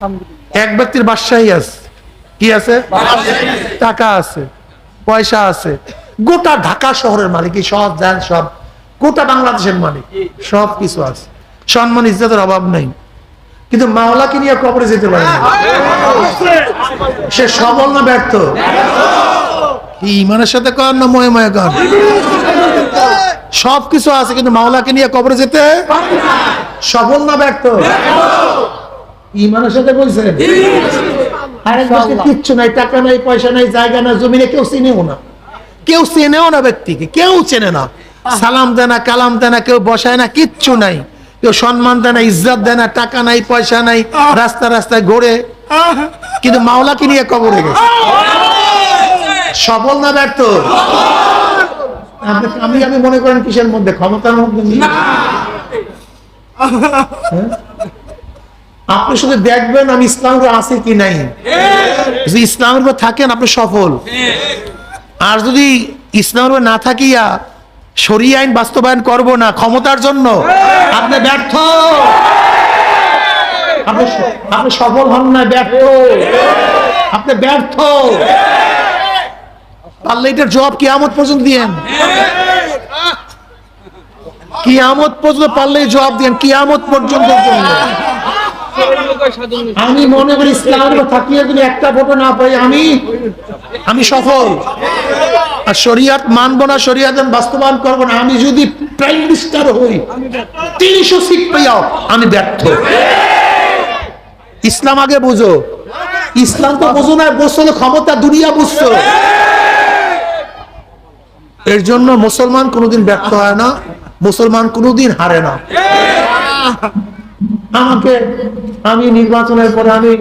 এক ব্যক্তির বাদশাহী আছে, কি আছে? টাকা আছে, পয়সা আছে, গোটা ঢাকা শহরের মালিক, সব যান, সব গোটা বাংলাদেশের মালিক, সব কিছু আছে, সম্মান ইজ্জতের অভাব নেই, কিন্তু মাওলাকে নিয়ে কবরে যেতে পারে না। সে সবল না ব্যর্থ? কি ইমানের সাথে কর না ময়ে ময়ে কর? সব কিছু আছে কিন্তু মাওলাকে নিয়ে কবরে যেতে সফল না ব্যর্থ? ইমানের সাথে বলছেন। কিচ্ছু নাই, টাকা নাই, পয়সা নাই, জায়গা না, জমিনে কেউ চিনেও না, কেউ চেনেও না, ব্যক্তিকে কেউ চেনে না, সালাম দেয় না, কালাম দেয় না, কেউ বসায় না, কিচ্ছু নাই, কেউ সম্মান দেয় না, ইজ্জত দেয় না, টাকা নাই, পয়সা নাই, রাস্তা রাস্তায় ঘোরে, কিন্তু মাওলাকে নিয়ে কবরে গেছে। সফল না ব্যর্থ? আমি মনে করেন কিসের মধ্যে? ক্ষমতার মধ্যে। আপনি শুধু দেখবেন আমি ইসলামের আছে কি নাই, যদি ইসলামের উপর থাকেন আপনি সফল, আর যদি ইসলামের না থাকিয়া শরীয়ত আইন বাস্তবায়ন করব না ক্ষমতার জন্য, আপনি ব্যর্থ, আপনি সফল হন না, ব্যর্থ, আপনি ব্যর্থ। পারলে এটার জবাব কিয়ামত পর্যন্ত দিয়েন, কিয়ামত পর্যন্ত পারলে জবাব দিয়েন, কিয়ামত পর্যন্ত। আমি মনে করি ইসলামের থাকিয়ে যদি একটা ভোট না পাই আমি সফল, আর শরিয়ত মানবো না, শরিয়ত বাস্তবায়ন করবো না, আমি যদি প্রাইম মিনিস্টার হই 300 সিট পাইয়াও আমি ব্যর্থ। ইসলাম আগে বুঝো, ইসলাম তো বুঝো না, বুঝছো ক্ষমতা, দুনিয়া বুঝছো। এর জন্য মুসলমান কোনোদিন ব্যর্থ হয় না, মুসলমান কোনোদিন হারে না। আমি নির্বাচনের পরে আমি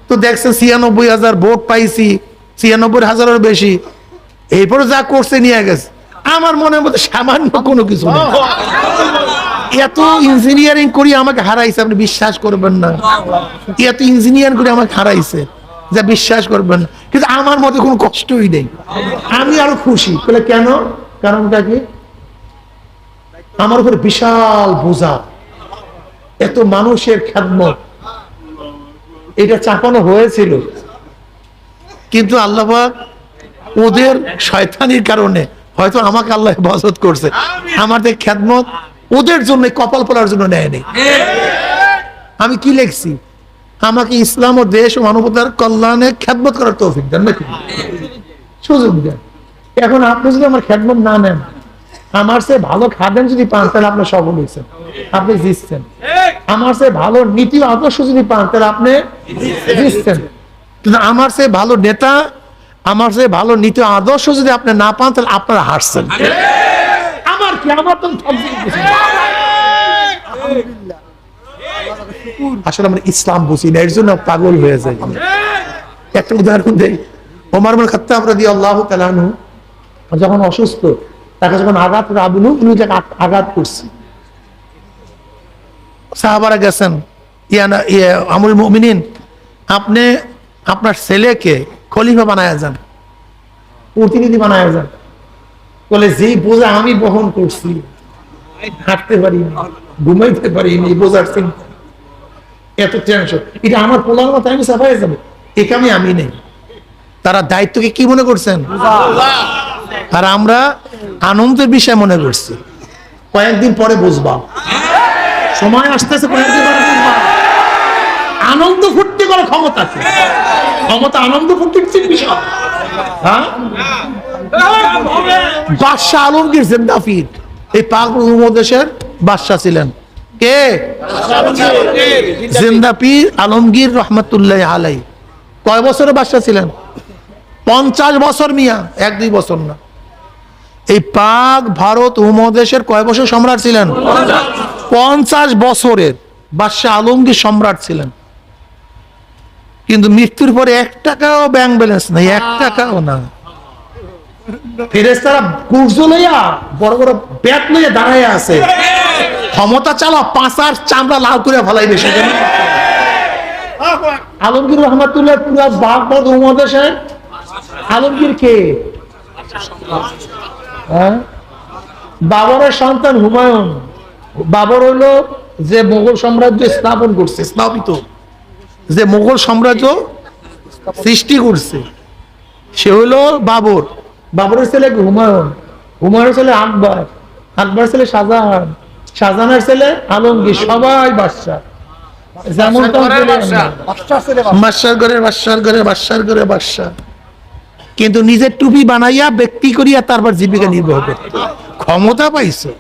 তো দেখছেন 96,000 ভোট পাইছি, 96,000-এর বেশি, এরপরে যা করছে নিয়ে গেছে, আমার মনের মধ্যে সামান্য কোনো কিছু নেই। এত ইঞ্জিনিয়ারিং করি আমাকে হারাইছে, আপনি বিশ্বাস করবেন না, এত ইঞ্জিনিয়ারিং করে আমাকে হারাইছে যা বিশ্বাস করবেন না, কিন্তু আমার মধ্যে কোনো কষ্টই নেই, আমি আরো খুশি। বলে কেন? কারণটা কি? আমার উপরে বিশাল বোঝা, এত মানুষের খেদমত, এটা চাপানো হয়েছিল, কিন্তু আল্লাহ পাক ওদের শয়তানির কারণে হয়তো আমাকে আল্লাহ হেফাজত করছে, আমাদের খেদমত ওদের জন্য, কপাল পড়ার জন্য নেয়নি। আমি কি লিখছি? আমাকে ইসলাম ও দেশ ও মানবতার কল্যাণে খেদমত করার তৌফিক দেন, নাকি সুযোগ দেন। এখন আপনি যদি আমার খেদমত না নেন, আমার সে ভালো খাদেন যদি পান, তাহলে আপনি সফল হয়েছেন, আপনি জিতছেন। আমার সে ভালো নীতি আদর্শ যদি পান, তাহলে আপনি জিতছেন। কিন্তু আমার সে ভালো নেতা, আমার সে ভালো নীতি আদর্শ যদি আপনি না পান, তাহলে আপনারা হারছেন। আমার কি? আমার তো আসলে আমরা ইসলাম বুঝি না, এর জন্য পাগল হয়ে যায়। একটা উদাহরণ দেই, ওমর ইবনে খাত্তাব রাদিয়াল্লাহু তাআলা আনহু যখন অসুস্থ, তাকে যখন আঘাত করে, আবু লুল আঘাত করছে, সাহাবারা গেছেন, আমিরুল মুমিনিন, আপনি আপনার ছেলেকে খলিফা বানায়া যান, প্রতিনিধি বানায়া যান। বলে যে বোঝা আমি বহন করছি, হাঁটতে পারিনি, ঘুমাইতে পারিনি, বোঝার চিন্তা, এত টেনশন, এটা আমার পোলার মতো আমি সাফাই যাবো, এ কামে আমি নেই। তারা দায়িত্বকে কি মনে করছেন? আর আমরা আনন্দের বিষয় মনে করছি। কয়েকদিন পরে বুঝবা, সময় আসতেছে, কয়েকদিন পরে বুঝবা আনন্দ ফুর্তি করে ক্ষমতা, ক্ষমতা আনন্দ ফুর্তির বিষয়। হ্যাঁ, বাদশাহ আলমগীর জিন্দাফির, এই পাক উপমহাদেশের বাদশাহ ছিলেন কে? জিন্দাফির আলমগীর রহমতুল্লাহ আলাই। কয় বছরের বাদশাহ ছিলেন? 50 বছর মিয়া, 1-2 বছর না। এই পাক ভারত উপমহাদেশের কয় বছর সম্রাট ছিলেন? 50 বছরের বাদশাহ আলমগীর সম্রাট ছিলেন। কিন্তু মৃত্যুর পরে 1 টাকাও ব্যাংক ব্যালেন্স নাই, 1 টাকাও না। ফেরেশতারা কুরজ লইয়া, বড় বড় ব্যাট লইয়া দাঁড়াইয়া আছে, ক্ষমতা চালা, পাঁচার চামড়া লাল করে ফেলাইবে। সেজন্য আলমগীর রহমাতুল্লাহ পুরা ভারত উপমহাদেশের আলমগীর কে? বাবরের সন্তান হুমায়ুন। বাবর হইল যে মোগল সাম্রাজ্য স্থাপন করছে, স্থাপিত, যে মুঘল সাম্রাজ্য সৃষ্টি করছে সে হলো বাবর, বাবরের ছেলে হুমায়ুন, হুমায়ুনের ছেলে আকবর, আকবরের ছেলে শাহজাহান, শাহজাহানের ছেলে আলমগীর, সবাই বাদশা। যেমন বাদশার ঘরে বাদশার ঘরে বাদশার ঘরে বাদশা, কিন্তু নিজের টুপি বানাইয়া ব্যক্তি করিয়া তারপর জীবিকা নির্বাহ করত। ক্ষমতা পাইছো,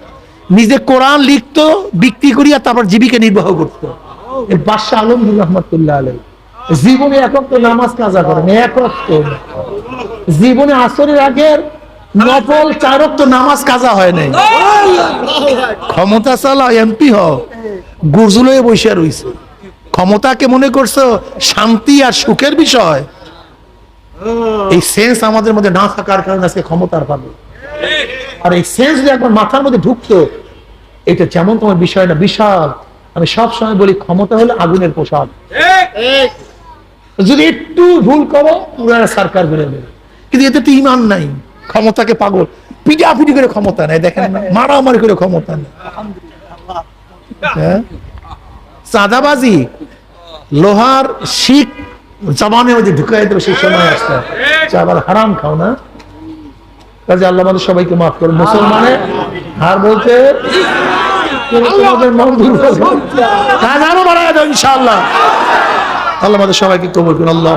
নিজে কোরআন লিখতো, বিক্রি করিয়া তারপর জীবিকা নির্বাহ করতো। বাদশাহ আলমগীর রহমতুল্লাহ আলাইহি জীবনে একক তো নামাজ কাজা করেন, একক তো জীবনে আসরের আগের নফল 4 ওয়াক্ত নামাজ কাজা হয় নাই। ক্ষমতা চালাও, এমপি হও, গুরজুল হয়ে বসে রইছে। ক্ষমতাকে মনে করছো শান্তি আর সুখের বিষয়। এই সেন্স আমাদের মধ্যে না থাকার কারণে আজকে ক্ষমতার পাবে। আর এই সেন্স যদি একবার মাথার মধ্যে ঢুকতো, এটা যেমন তোমার বিষয় না, বিশাল। আমি সব সময় বলি ক্ষমতা হলো আগুনের পোশাক, যদি একটু ভুল করো পুরো সরকার করে দেবে। কিন্তু এতে তো ইমান নাই, ক্ষমতাকে পাগল পিটাপিটি করে ক্ষমতা নেই, দেখেন না, মারামারি করে ক্ষমতা নেই। চাঁদাবাজি লোহার শিক জবানের মধ্যে ঢুকাই দেবে, সেই সময় আসতে আবার হারাম খাও না। কাজে আল্লাহ আমাদের সবাইকে মাফ করুন। মুসলমানের হার বলতে ইনশাআল্লাহ আল্লাহ আমাদের সবাইকে কবুল করুন। আল্লাহ